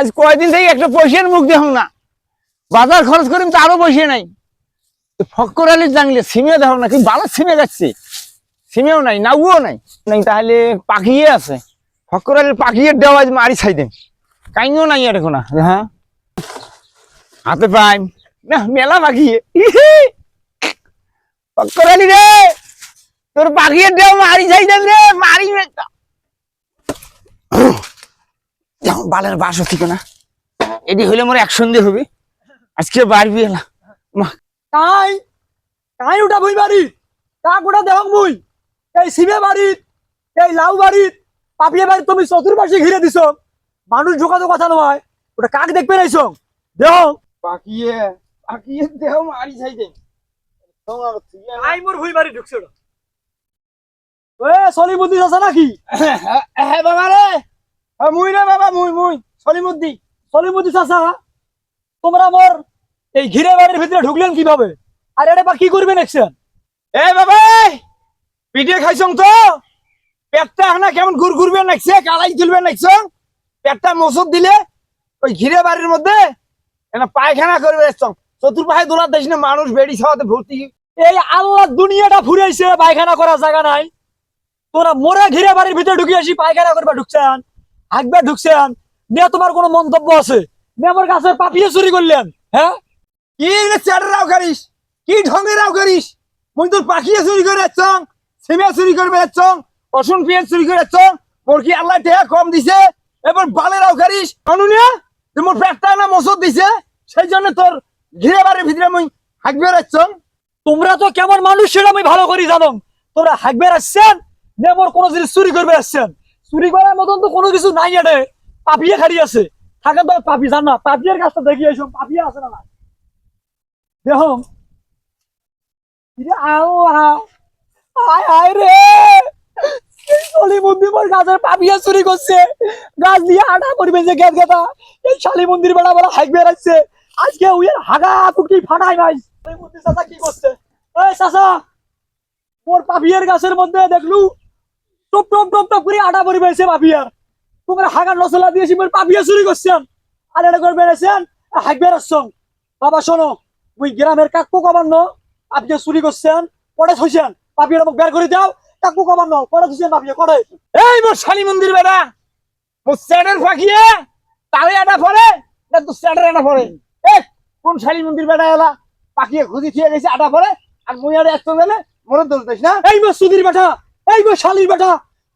আজ কয়দিন থেকে একটা পয়সার মুখ দেখো না, বাজার খরচ করিম তো আরো পয়সা নাই। ফক্কর আলীর জানলে সিমেও দেখো না, কি ভালো সিমে যাচ্ছে, সিমেও নাই, নাউও নাই, নাই তাহলে পাখিয়ে আছে। ফক্কর আলীর পাখিয়ে দেওয়া মারি ছাই দেন, কাইও নাই আর এখন। হ্যাঁ হাতে পাই না মেলা পাখিয়ে। ফক্কর আলী রে, তোর পাখিয়ে দেওয়া মারি ছাই দেন রে, মারি বালের বাস ঠিক না, এটি হইলে মোর এক সন্ধে হবে। আজকে বাড়বি এলা তাই তাই ওটা বই বাড়ি তা গোটা দেখ মুই এই সিমে বাড়ি এই লাউ বাড়ি পাপিয়ে বাড়ি তুমি চতুর্পাশে ঘিরে দিছ, মানুষ ঢোকাতো কথা নয়, ওটা কাক দেখবে নাইছ দেহ পাখিয়ে পাখিয়ে দেহ মারি ছাই দেন। আই মোর ভুই বাড়ি ঢুকছে ওটা। ওয়ে সলিমুদ্দিন আছে নাকি? হ্যাঁ বাবা রে, মুই রে বাবা, মুই সলিমুদ্দিন। সলিমুদ্দিন চাচা, তোমরা মোর এই ঘিরে বাড়ির ভিতরে ঢুকলেন কিভাবে? আর এটা বা কি করবেন একশন? এ বাবা পিঠে খাইছং তো, পেটটা না কেমন ঘুরবে নাকছে, কালাই তুলবে নাকছ, পেটটা মসুর দিলে ওই ঘিরে বাড়ির মধ্যে পায়খানা করবে। চতুর্পাশে দোলা দেশ না, মানুষ বেড়ি খাওয়াতে ভর্তি। এই আল্লাহ দুনিয়াটা ফুরাইছে, পায়খানা করার জায়গা নাই, তোরা মোরা ঘিরে বাড়ির ভিতরে ঢুকে আসি পায়খানা করবে ঢুকছেন, হাঁকবে ঢুকছেন, নিয়ে তোমার কোনো মন্তব্য আছে? নিয়ে আমার গাছের পাপিয়ে চুরি করলেন? হ্যাঁ কি চ্যাটারাও করিস, কি ঢঙ্গেরাও করিস? মুই তোর পাখিয়ে চুরি করে যাচ্ছং, সিমে চুরি করবে যাচ্ছং, রসুন পেঁয়াজ চুরি করে যাচ্ছং, মোর কি আল্লাহ টেহা কম দিছে? এবার বালেরাও করিস অনুনিয়া, মোর পেটটা না মসুর দিছে, সেই জন্য তোর ঘিরে বাড়ির ভিতরে মুই হাঁকবে যাচ্ছং। তোমরা তো কেমন মানুষ সেটা আমি ভালো করি জানো। তোমরা হাঁকবে আসছেন, নিয়ে মোর কোনো জিনিস চুরি করবে আসছেন, চুরি করার মতন তো কোনো কিছু নাই। এনে পাপিয়ে খাড়ি আছে, থাকেন তো পাপি জান না, পাপিয়ের কাজটা দেখি এসব পাপিয়ে আছে না না দেহ গাছের পাপিয়া চুরি করছে, গাছ দিয়ে আটা করবে যে গেট গেটা, এই শালী মন্দির বেড়া বেড়া হাইক বেড়াচ্ছে, আজকে উইয়ের হাগা টুকি ফাটাই নাই। চাচা কি করছে? এই চাচা, মোর পাপিয়ার গাছের মধ্যে দেখলু টপ টপ টপ টপ করে আটা পরি পেয়েছে পাপিয়ার, তোমরা হাগার নসলা দিয়েছি মোর পাপিয়া চুরি করছেন, আর এটা করে বেড়েছেন হাইক বেড়াচ্ছেন। বাবা শোনো, ওই গ্রামের কাকু কমান্য আপনি চুরি করছেন, পরে থইছেন, পাপিয়ার মুখ বের করে দাও, কাকু কমান্য পরে থইছেন পাপিয়া করে। এই মোর শালী মন্দির বেড়া, মোর স্যাডের পাখিয়ে তাহলে এটা পরে না তো স্যাডের এটা পরে? এ কোন শালী মন্দির বেড়া এলা পাখিয়ে খুঁজি থিয়ে গেছে আটা পরে, আর মুই আর একটা গেলে মনে দোষ দিস না। এই মোর সুধীর বেটা, এই মোর শালীর বেটা,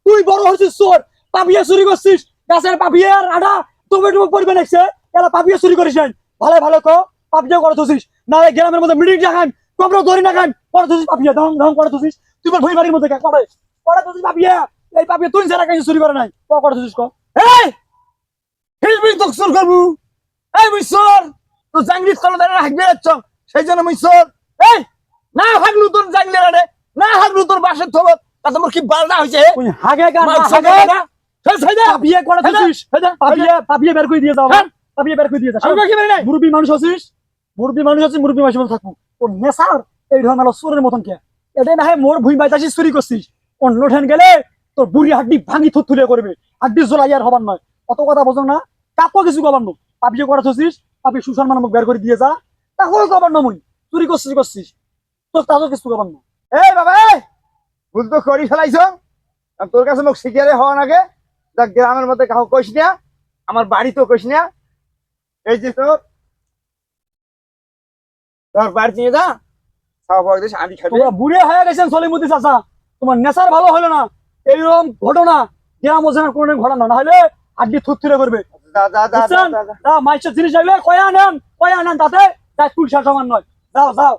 তুই বড় হচ্ছিস চোর, পাপিয়া চুরি করছিস, গাছের পাপিয়ার আটা তুমি তুমি পড়বে নাকছে, এলা পাপিয়া চুরি করিস ভালো ভালো কো পাপিয়া করে থছিস, না গ্রামের মধ্যে মিটিং দেখান তোমরা ধরি না খান করে থছিস পাপিয়া ঢং ঢং করে থছিস, তুই ভই বাড়ির মধ্যে করে করে থছিস পাপিয়া। এই পাপিয়া তুই যারা কাছে চুরি করে নাই করে থছিস ক? এই হিলবি তো চোর করবো, এই মুই চোর, তো জাঙ্গির তলে দাঁড়া হাঁকবে যাচ্ছ, সেই জন্য মুই চোর। এই না হাগলু তোর জাঙ্গলে রে, না হাগলু তোর বাসের থবত, তাতে মোর কি বালটা হইছে? তুই হাগে গান হাগে না পাপিয়া করে থছিস, পাপিয়া পাপিয়া বের করে দিয়ে যাও, পাপিয়া বের করে দিয়ে যাও। আমি বাকি বের নাই, মুরব্বি মানুষ আছিস, মুরব্বি মানুষ আছিস, মুরব্বি মানুষের মতো থাকবো। ওর নেশার এই ধরনের চোরের মতন কে? এটাই না হয় মোর ভুই বাইতাছিস চুরি করছিস, অন্য ঠেন গেলে তোর বুড়ি হাড্ডি ভাঙি থুলে করবে, হাড্ডি জ্বলাই আর হবার নয়, অত কথা বোঝো না, কাকো কিছু কবার নো। পাপিয়ে করে থছিস, পাপি সুসম্মান মুখ বের করে দিয়ে যা, কাকো কবার না, মুই চুরি করছিস তোর তাজও কিছু কবার না। এই বাবা ভুল তো করি ফেলাইছ, তোর কাছে মোক শিখিয়ারে হওয়া নাগে, গ্রামের মধ্যে কাউ কইস না, আমার বাড়িতেও কইস না। এই যে তোর তোর বাড়ি নিয়ে যা, আমি খাবি। তোমরা বুড়ে হয়ে গেছেন সলিমুদ্দিন চাচা, তোমার নেশার ভালো হলো না, এইরকম ঘটনা গ্রাম ওখানে কোনো ঘটনা না হলে হাড্ডি থুরে করবে। মাইসের জিনিস লাগলে কয়া নেন তাতে তুলসা সমান নয়, যাও যাও।